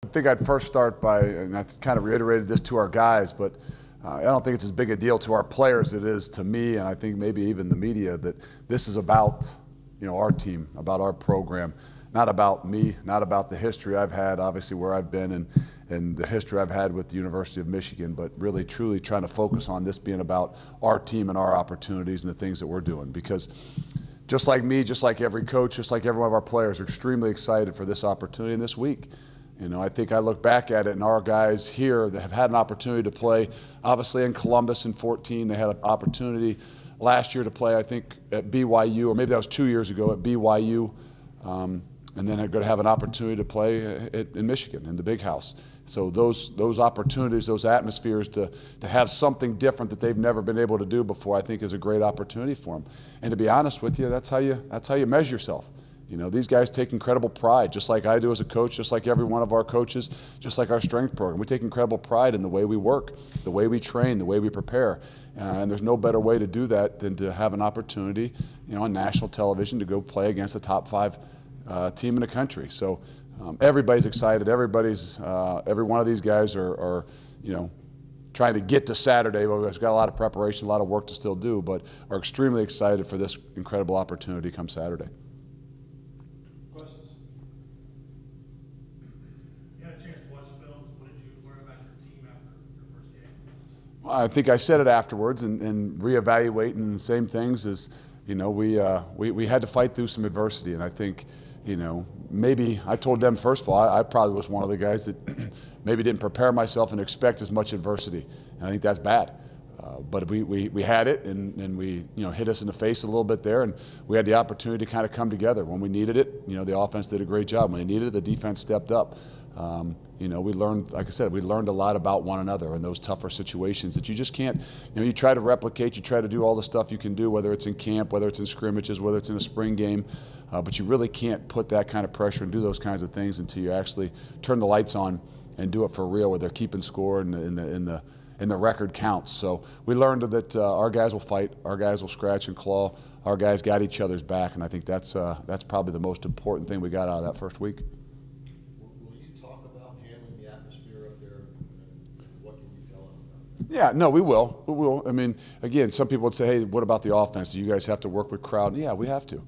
I think I'd first start by, and I kind of reiterated this to our guys, but I don't think it's as big a deal to our players as it is to me, and I think maybe even the media, that this is about, our team, about our program, not about me, not about the history I've had, obviously where I've been and the history I've had with the University of Michigan, but really truly trying to focus on this being about our team and our opportunities and the things that we're doing. Because just like me, just like every coach, just like every one of our players are extremely excited for this opportunity in this week. I think I look back at it, and our guys here that have had an opportunity to play, obviously in Columbus in 2014, they had an opportunity last year to play, I think, at BYU, or maybe that was 2 years ago at BYU, and then they're going to have an opportunity to play in Michigan, in the Big House. So those opportunities, those atmospheres to have something different that they've never been able to do before, I think is a great opportunity for them. And to be honest with you, that's how you measure yourself. These guys take incredible pride, just like I do as a coach, just like every one of our coaches, just like our strength program. We take incredible pride in the way we work, the way we train, the way we prepare. And there's no better way to do that than to have an opportunity, on national television to go play against a top 5 team in the country. So everybody's excited. Every one of these guys are trying to get to Saturday. We've got a lot of preparation, a lot of work to still do, but are extremely excited for this incredible opportunity come Saturday. I think I said it afterwards and reevaluating the same things as, we had to fight through some adversity. And I think, maybe I told them, first of all, I probably was one of the guys that maybe didn't prepare myself and expect as much adversity. And I think that's bad. But we had it, and we hit us in the face a little bit there, and we had the opportunity to kind of come together. When we needed it, the offense did a great job. When they needed it, the defense stepped up. We learned, like I said, we learned a lot about one another in those tougher situations that you just can't, you try to replicate, you try to do all the stuff you can do, whether it's in camp, whether it's in scrimmages, whether it's in a spring game, but you really can't put that kind of pressure and do those kinds of things until you actually turn the lights on and do it for real, where they're keeping score and the record counts. So we learned that our guys will fight, our guys will scratch and claw, our guys got each other's back, and I think that's probably the most important thing we got out of that first week. Yeah, no, we will. We will. I mean, again, some people would say, "Hey, what about the offense? Do you guys have to work with crowd?" Yeah, we have to.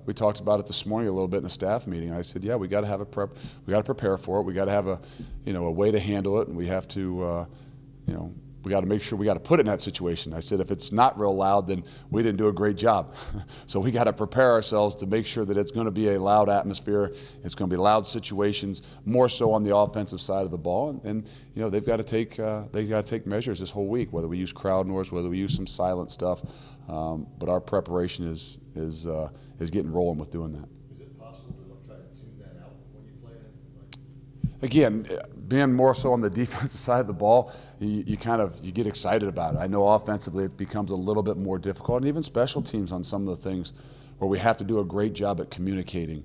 We talked about it this morning a little bit in a staff meeting. I said, "Yeah, we got to have a prep. We got to prepare for it. We got to have a way to handle it, and we have to, we got to make sure we got to put it in that situation." I said, if it's not real loud, then we didn't do a great job. So we got to prepare ourselves to make sure that it's going to be a loud atmosphere. It's going to be loud situations, more so on the offensive side of the ball. And they've got to take measures this whole week, whether we use crowd noise, whether we use some silent stuff. But our preparation is getting rolling with doing that. Is it possible to try to tune that out when you play it? Again, being more so on the defensive side of the ball, you get excited about it. I know offensively it becomes a little bit more difficult, and even special teams on some of the things where we have to do a great job at communicating.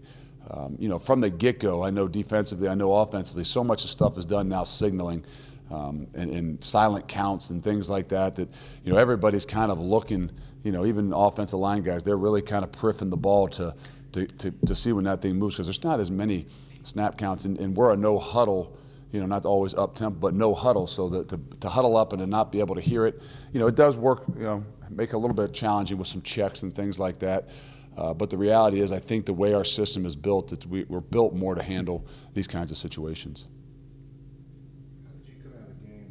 From the get-go, I know defensively, I know offensively, so much of stuff is done now signaling and silent counts and things like that everybody's kind of looking, even offensive line guys, they're really kind of priffing the ball to see when that thing moves, because there's not as many snap counts, and we're a no huddle, not always up tempo, but no huddle, so that to huddle up and to not be able to hear it, it does work, make it a little bit challenging with some checks and things like that. But the reality is, I think the way our system is built, that we're built more to handle these kinds of situations. How did you come out of the game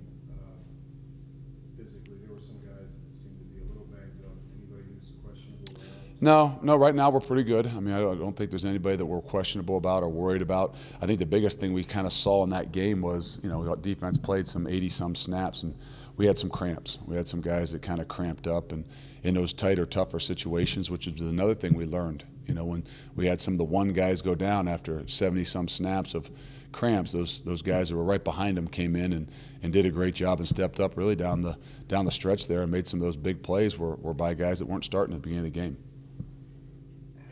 physically? There were some guys that seemed to be a little banged up. Anybody who's questionable? No, right now we're pretty good. I mean, I don't think there's anybody that we're questionable about or worried about. I think the biggest thing we kind of saw in that game was, defense played some 80-some snaps, and we had some cramps. We had some guys that kind of cramped up, and in those tighter, tougher situations, which is another thing we learned. When we had some of the one guys go down after 70-some snaps of cramps, those guys that were right behind them came in and did a great job and stepped up really down the stretch there and made some of those big plays were by guys that weren't starting at the beginning of the game.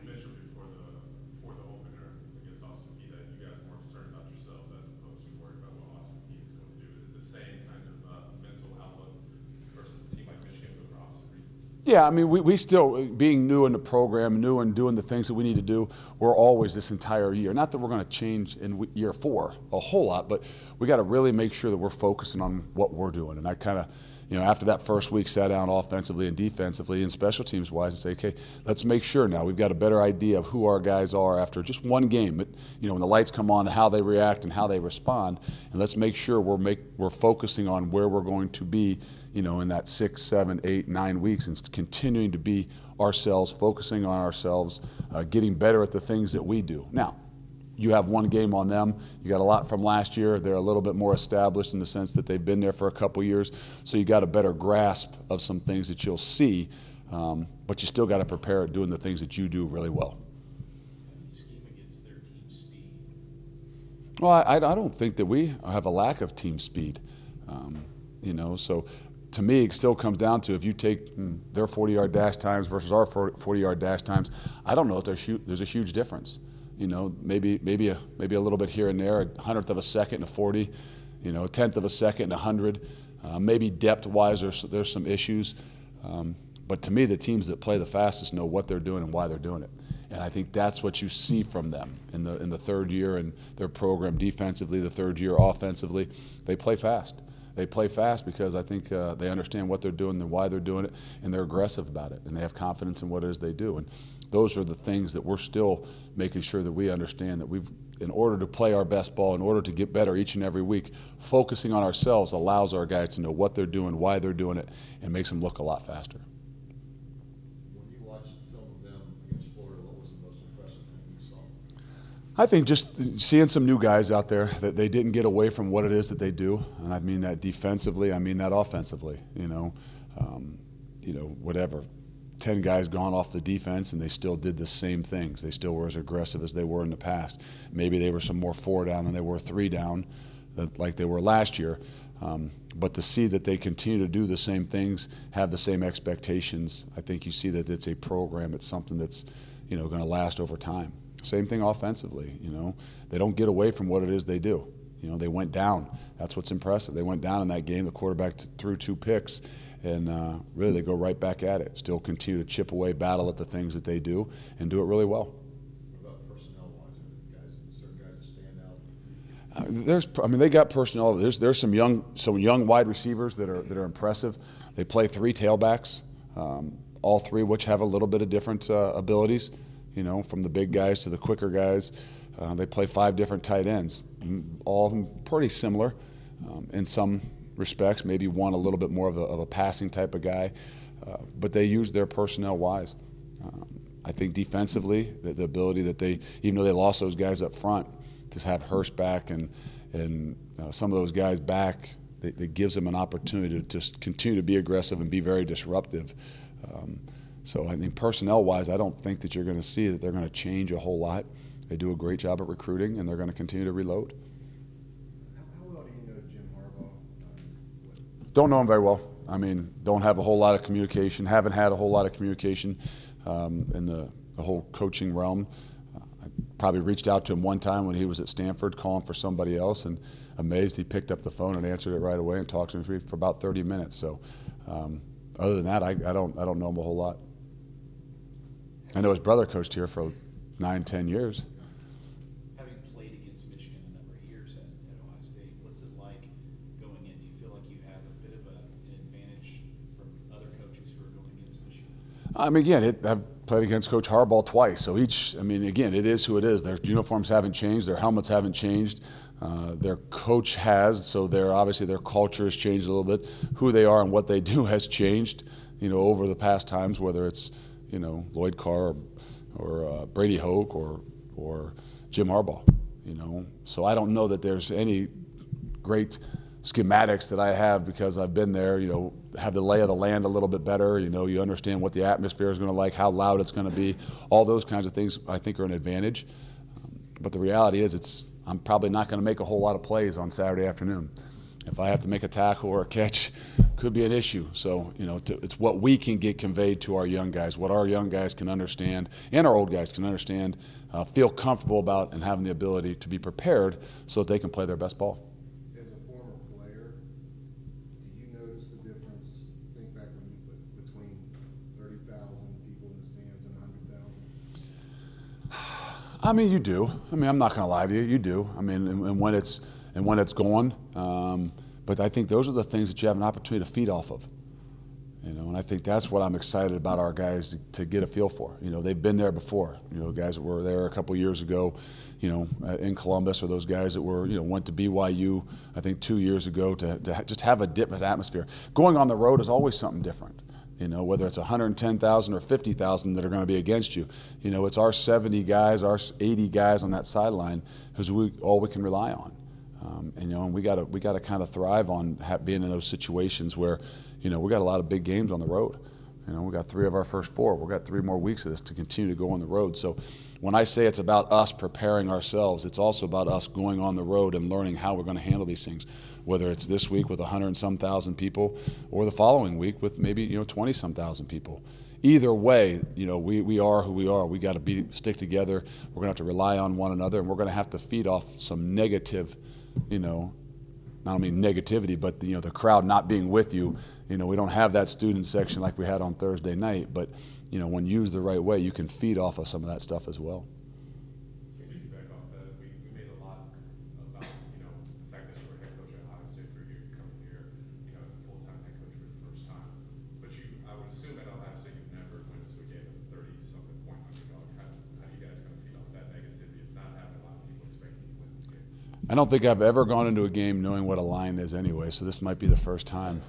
You mentioned before the opener against Austin Peay that you guys are more concerned about yourselves as opposed to worried about what Austin Peay is going to do. Is it the same kind of mental outlook versus a team like Michigan, but for opposite reasons? Yeah, I mean, we still, being new in the program, new and doing the things that we need to do, we're always this entire year. Not that we're going to change in year 4 a whole lot, but we got to really make sure that we're focusing on what we're doing. And I kind of, after that first week, sat down offensively and defensively and special teams wise and say, okay, let's make sure now we've got a better idea of who our guys are after just one game. But, when the lights come on, how they react and how they respond, and let's make sure we're focusing on where we're going to be, in that 6, 7, 8, 9 weeks, and continuing to be ourselves, focusing on ourselves, getting better at the things that we do. Now, you have one game on them. You got a lot from last year. They're a little bit more established in the sense that they've been there for a couple years, so you got a better grasp of some things that you'll see, but you still got to prepare at doing the things that you do really well. Scheme against their team speed? Well, I don't think that we have a lack of team speed, so to me, it still comes down to if you take their 40-yard dash times versus our 40-yard dash times, I don't know if there's a huge difference. Maybe a little bit here and there, a 100th of a second in a 40, a 10th of a second in a 100. Maybe depth-wise, there's some issues. But to me, the teams that play the fastest know what they're doing and why they're doing it. And I think that's what you see from them in the third year in their program defensively, the third year offensively. They play fast. They play fast because I think they understand what they're doing and why they're doing it, and they're aggressive about it, and they have confidence in what it is they do. And those are the things that we're still making sure that we understand, that in order to play our best ball, in order to get better each and every week, focusing on ourselves allows our guys to know what they're doing, why they're doing it, and makes them look a lot faster. When you watched the film of them against Florida, what was the most impressive thing you saw? I think just seeing some new guys out there, that they didn't get away from what it is that they do, and I mean that defensively, I mean that offensively. Whatever. 10 guys gone off the defense, and they still did the same things. They still were as aggressive as they were in the past. Maybe they were some more 4 down than they were 3 down, like they were last year. But to see that they continue to do the same things, have the same expectations, I think you see that it's a program. It's something that's, going to last over time. Same thing offensively. They don't get away from what it is they do. They went down. That's what's impressive. They went down in that game. The quarterback threw 2 picks. And really, they go right back at it. Still continue to chip away, battle at the things that they do, and do it really well. What about personnel-wise? Certain guys that stand out? They got personnel. There's some young wide receivers that are impressive. They play 3 tailbacks, all 3 which have a little bit of different abilities. From the big guys to the quicker guys. They play 5 different tight ends, all of them pretty similar in some respects, maybe one a little bit more of a passing type of guy, but they use their personnel wise. I think defensively, the ability that even though they lost those guys up front, to have Hurst back and some of those guys back, that gives them an opportunity to just continue to be aggressive and be very disruptive. So I think personnel wise, I don't think that you're going to see that they're going to change a whole lot. They do a great job at recruiting, and they're going to continue to reload. How well do you know Jim Harbaugh? Don't know him very well. Don't have a whole lot of communication. Haven't had a whole lot of communication in the whole coaching realm. I probably reached out to him one time when he was at Stanford calling for somebody else, and amazed he picked up the phone and answered it right away and talked to me for about 30 minutes. So other than that, I don't know him a whole lot. I know his brother coached here for 9, 10 years. Having played against Michigan a number of years at Ohio State, what's it like going in? Do you feel like you have a bit of an advantage from other coaches who are going against Michigan? I've played against Coach Harbaugh twice. So again, it is who it is. Their uniforms haven't changed. Their helmets haven't changed. Their coach has, so obviously their culture has changed a little bit. Who they are and what they do has changed, over the past times, whether it's, Lloyd Carr or Brady Hoke or Jim Harbaugh, So I don't know that there's any great schematics that I have because I've been there, have the lay of the land a little bit better. You understand what the atmosphere is going to like, how loud it's going to be. All those kinds of things I think are an advantage. But the reality is I'm probably not going to make a whole lot of plays on Saturday afternoon. If I have to make a tackle or a catch, could be an issue. So, it's what we can get conveyed to our young guys, what our young guys can understand and our old guys can understand, feel comfortable about, and having the ability to be prepared so that they can play their best ball. As a former player, do you notice the difference, think back between 30 I mean, you do. I mean, I'm not going to lie to you. You do. I mean, and when it's going. But I think those are the things that you have an opportunity to feed off of. You know, and I think that's what I'm excited about our guys to get a feel for. You know, they've been there before. You know, guys that were there a couple years ago, you know, in Columbus, or those guys that were, you know, went to BYU, I think 2 years ago, to just have a different atmosphere. Going on the road is always something different. You know, whether it's 110,000 or 50,000 that are going to be against you. You know, it's our 70 guys, our 80 guys on that sideline who's all we can rely on. And you know, and we got to kind of thrive on being in those situations where, you know, we got a lot of big games on the road. You know, we got 3 of our first 4. We've got 3 more weeks of this to continue to go on the road. So when I say it's about us preparing ourselves, it's also about us going on the road and learning how we're going to handle these things. Whether it's this week with 100-some thousand people, or the following week with maybe, you know, 20-some thousand people. Either way, you know, we are who we are. We got to stick together. We're going to have to rely on one another, and we're going to have to feed off some negative, you know, I don't mean negativity, but you know, the crowd not being with you. You know, we don't have that student section like we had on Thursday night, but you know, when used the right way, you can feed off of some of that stuff as well. To piggyback off that, we made a lot about, you know, the fact that you were head coach at Ohio State for a year, coming here, you know, as a full-time head coach for the first time. But I would assume at Ohio State you've never went into a game as a 30-something point underdog. How do you guys kind of feed off that negativity of not having a lot of people expecting you to win this game? I don't think I've ever gone into a game knowing what a line is anyway, so this might be the first time.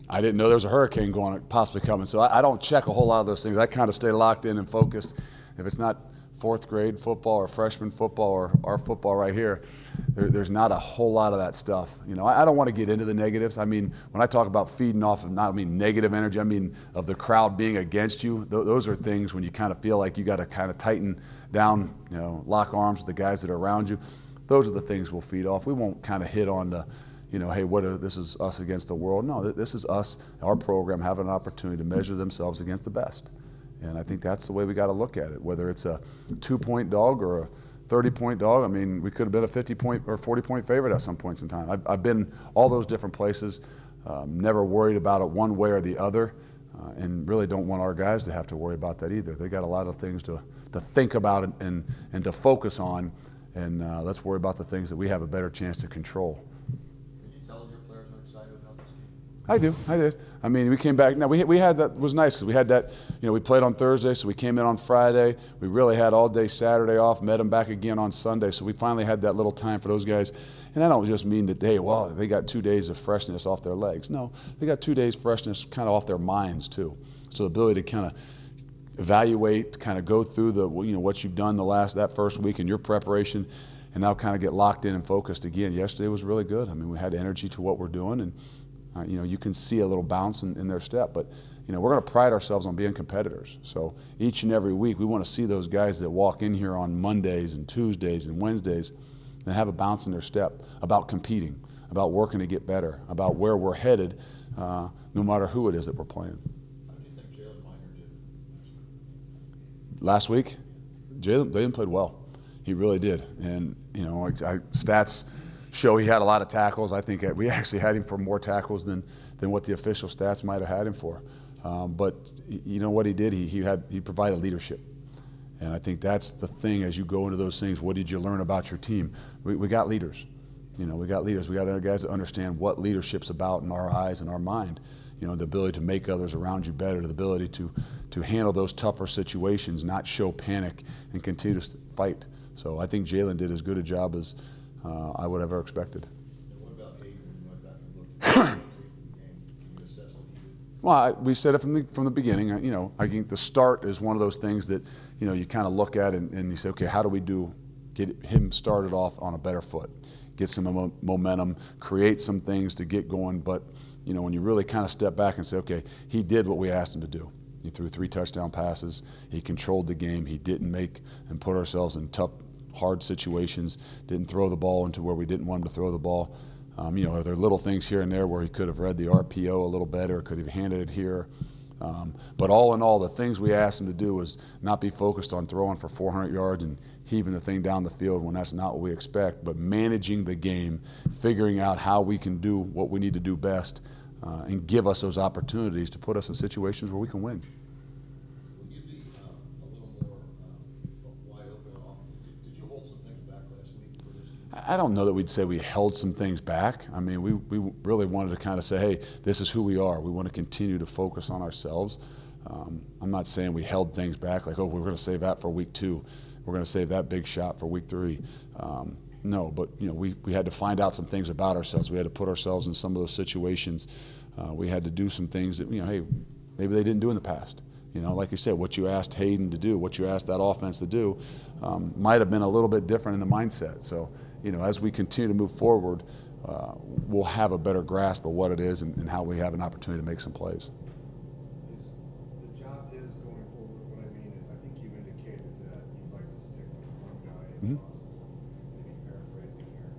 I didn't know there was a hurricane possibly coming, so I don't check a whole lot of those things. I kind of stay locked in and focused. If it's not 4th grade football or freshman football or our football right here, there's not a whole lot of that stuff. You know, I don't want to get into the negatives. I mean, when I talk about feeding off of, I mean negative energy, I mean of the crowd being against you. Those are things when you kind of feel like you got to kind of tighten down, you know, lock arms with the guys that are around you. Those are the things we'll feed off. We won't kind of hit on the, you know, hey, this is us against the world. No, this is us, our program, having an opportunity to measure themselves against the best. And I think that's the way we got to look at it, whether it's a 2-point dog or a 30-point dog. I mean, we could have been a 50-point or 40-point favorite at some points in time. I've been all those different places, never worried about it one way or the other, and really don't want our guys to have to worry about that either. They got a lot of things to think about and to focus on, and let's worry about the things that we have a better chance to control. Can you tell your players are excited about this game? I did. I mean, we came back. Now, we had that, was nice because we had that, you know, we played on Thursday, so we came in on Friday. We really had all day Saturday off, met them back again on Sunday, so we finally had that little time for those guys. And I don't just mean that, hey, well, they got 2 days of freshness off their legs. No, they got 2 days freshness kind of off their minds, too. So the ability to kind of evaluate, kind of go through the, you know, what you've done that first week in your preparation, and now kind of get locked in and focused again. Yesterday was really good. I mean, we had energy to what we're doing, and you know, you can see a little bounce in their step. But you know, we're going to pride ourselves on being competitors. So each and every week, we want to see those guys that walk in here on Mondays and Tuesdays and Wednesdays and have a bounce in their step about competing, about working to get better, about where we're headed, no matter who it is that we're playing. How do you think Jalen Minor did last week? Jalen played well. He really did. And, you know, stats show he had a lot of tackles. I think we actually had him for more tackles than what the official stats might have had him for. But you know what he did? He provided leadership. And I think that's the thing as you go into those things. What did you learn about your team? We got leaders. You know, we got leaders. We got other guys that understand what leadership's about in our eyes and our mind. You know, the ability to make others around you better, the ability to handle those tougher situations, not show panic, and continue to fight. So I think Jalen did as good a job as I would have ever expected. And what about Aiden when you went back and looked at the game? Can you assess what he did? Well, we said it from the beginning. You know, I think the start is one of those things that, you know, you kind of look at and you say, okay, how do we get him started off on a better foot, get some momentum, create some things to get going. But, you know, when you really kind of step back and say, okay, he did what we asked him to do. He threw 3 touchdown passes. He controlled the game. He didn't make and put ourselves in tough, hard situations. Didn't throw the ball into where we didn't want him to throw the ball. You know, there are little things here and there where he could have read the RPO a little better, could have handed it here. But all in all, the things we asked him to do was not be focused on throwing for 400 yards and heaving the thing down the field when that's not what we expect, but managing the game, figuring out how we can do what we need to do best, and give us those opportunities to put us in situations where we can win. Will you be a little more I don't know that we'd say we held some things back. I mean, we really wanted to kind of say, hey, this is who we are. We want to continue to focus on ourselves. I'm not saying we held things back like, oh, we're going to save that for week 2. We're going to save that big shot for week 3. No, but we had to find out some things about ourselves. We had to put ourselves in some of those situations. We had to do some things that, hey, maybe they didn't do in the past. Like you said, what you asked Hayden to do, what you asked that offense to do, might have been a little bit different in the mindset. So, as we continue to move forward, we'll have a better grasp of what it is and how we have an opportunity to make some plays. The job is going forward. What I mean is, I think you indicated that you'd like to stick with one guy if possible. Maybe paraphrasing here.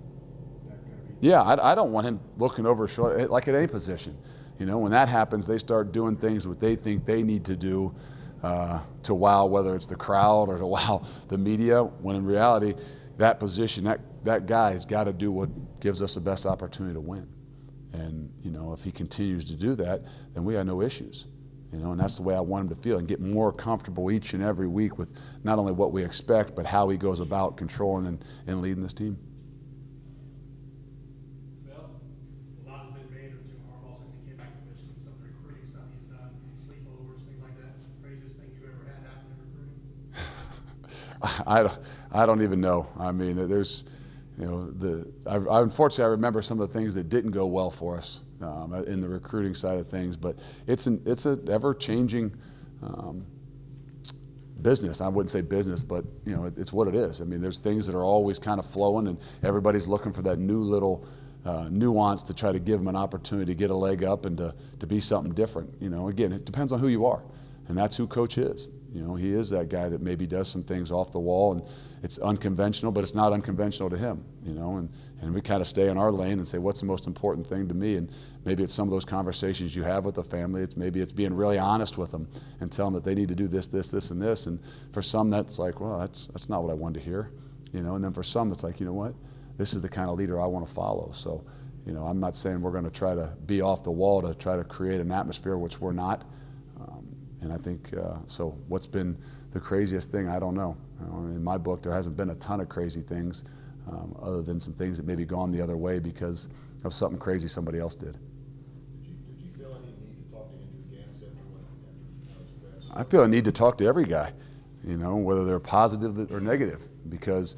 Is that going to be? Yeah, I don't want him looking over his shoulder, like at any position. When that happens, they start doing things what they think they need to do to wow, whether it's the crowd or to wow the media, when in reality, that position, that guy's got to do what gives us the best opportunity to win. And, if he continues to do that, then we have no issues. And that's the way I want him to feel and get more comfortable each and every week with not only what we expect, but how he goes about controlling and leading this team. I don't even know. I mean, there's, unfortunately, I remember some of the things that didn't go well for us in the recruiting side of things. But it's an ever-changing business. I wouldn't say business, but it's what it is. I mean, there's things that are always kind of flowing, and everybody's looking for that new little nuance to try to give them an opportunity to get a leg up and to be something different. Again, it depends on who you are, and that's who Coach is. He is that guy that maybe does some things off the wall, and it's unconventional, but it's not unconventional to him, and we kind of stay in our lane and say, what's the most important thing to me? And maybe it's some of those conversations you have with the family. Maybe it's being really honest with them and tell them that they need to do this, this, this, and this. And for some, that's like, well, that's not what I wanted to hear, and then for some, it's like, what? This is the kind of leader I want to follow. So, I'm not saying we're going to try to be off the wall to try to create an atmosphere, which we're not. And I think, so what's been the craziest thing? I don't know. In my book, there hasn't been a ton of crazy things other than some things that maybe gone the other way because of something crazy somebody else did. Did you feel any need to talk to Andrew Gans after I feel a need to talk to every guy, whether they're positive or negative, because,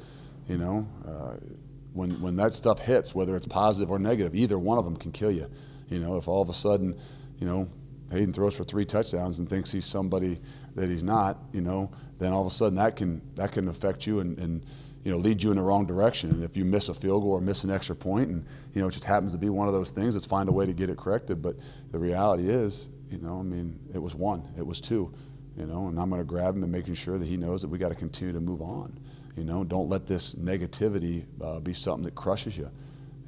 when that stuff hits, whether it's positive or negative, either one of them can kill you. If all of a sudden, Hayden throws for 3 touchdowns and thinks he's somebody that he's not, then all of a sudden that can affect you and lead you in the wrong direction. And if you miss a field goal or miss an extra point, and it just happens to be one of those things, let's find a way to get it corrected. But the reality is, it was 1, it was 2, and I'm going to grab him and making sure that he knows that we got to continue to move on. Don't let this negativity be something that crushes you.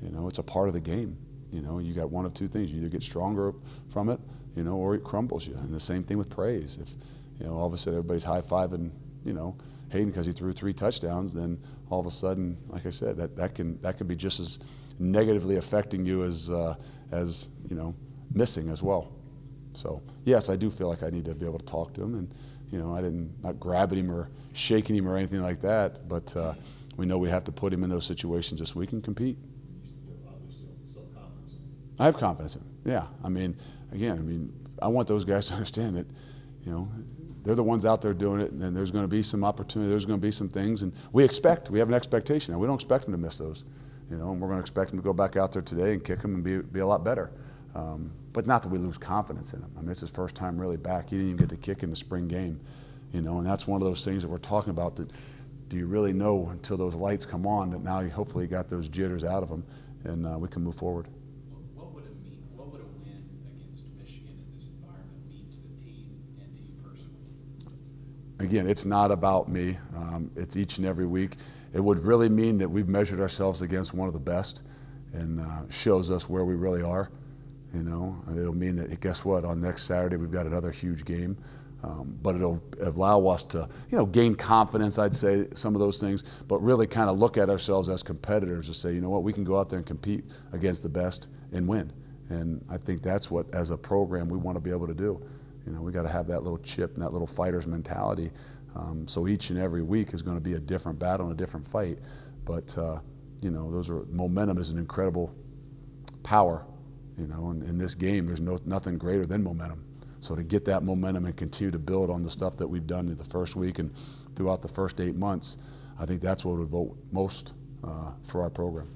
It's a part of the game. You got one of 2 things: you either get stronger from it, or it crumbles you. And the same thing with praise. If, all of a sudden everybody's high-fiving, Hayden because he threw 3 touchdowns, then all of a sudden, like I said, that can be just as negatively affecting you as missing as well. So yes, I do feel like I need to be able to talk to him, and I not grabbing him or shaking him or anything like that, but we know we have to put him in those situations this week and compete. I have confidence in him. Yeah, I want those guys to understand that, they're the ones out there doing it, and then there's going to be some opportunity, there's going to be some things, and we have an expectation, and we don't expect them to miss those, and we're going to expect them to go back out there today and kick them and be a lot better. But not that we lose confidence in him. It's his first time really back. He didn't even get to kick in the spring game, and that's one of those things that we're talking about, that do you really know until those lights come on that now you hopefully got those jitters out of him, and we can move forward. What would it mean? What would a win against Michigan in this environment mean to the team and to you personally? Again, it's not about me. It's each and every week. It would really mean that we've measured ourselves against one of the best, and shows us where we really are. It'll mean that, guess what, on next Saturday we've got another huge game, but it'll allow us to, gain confidence, I'd say, some of those things, but really kind of look at ourselves as competitors to say, we can go out there and compete against the best and win. And I think that's what, as a program, we want to be able to do. We got to have that little chip and that little fighter's mentality. So each and every week is going to be a different battle and a different fight. But you know, momentum is an incredible power, you know, and in this game there's nothing greater than momentum. So to get that momentum and continue to build on the stuff that we've done in the first week and throughout the first 8 months, I think that's what would vote most for our program.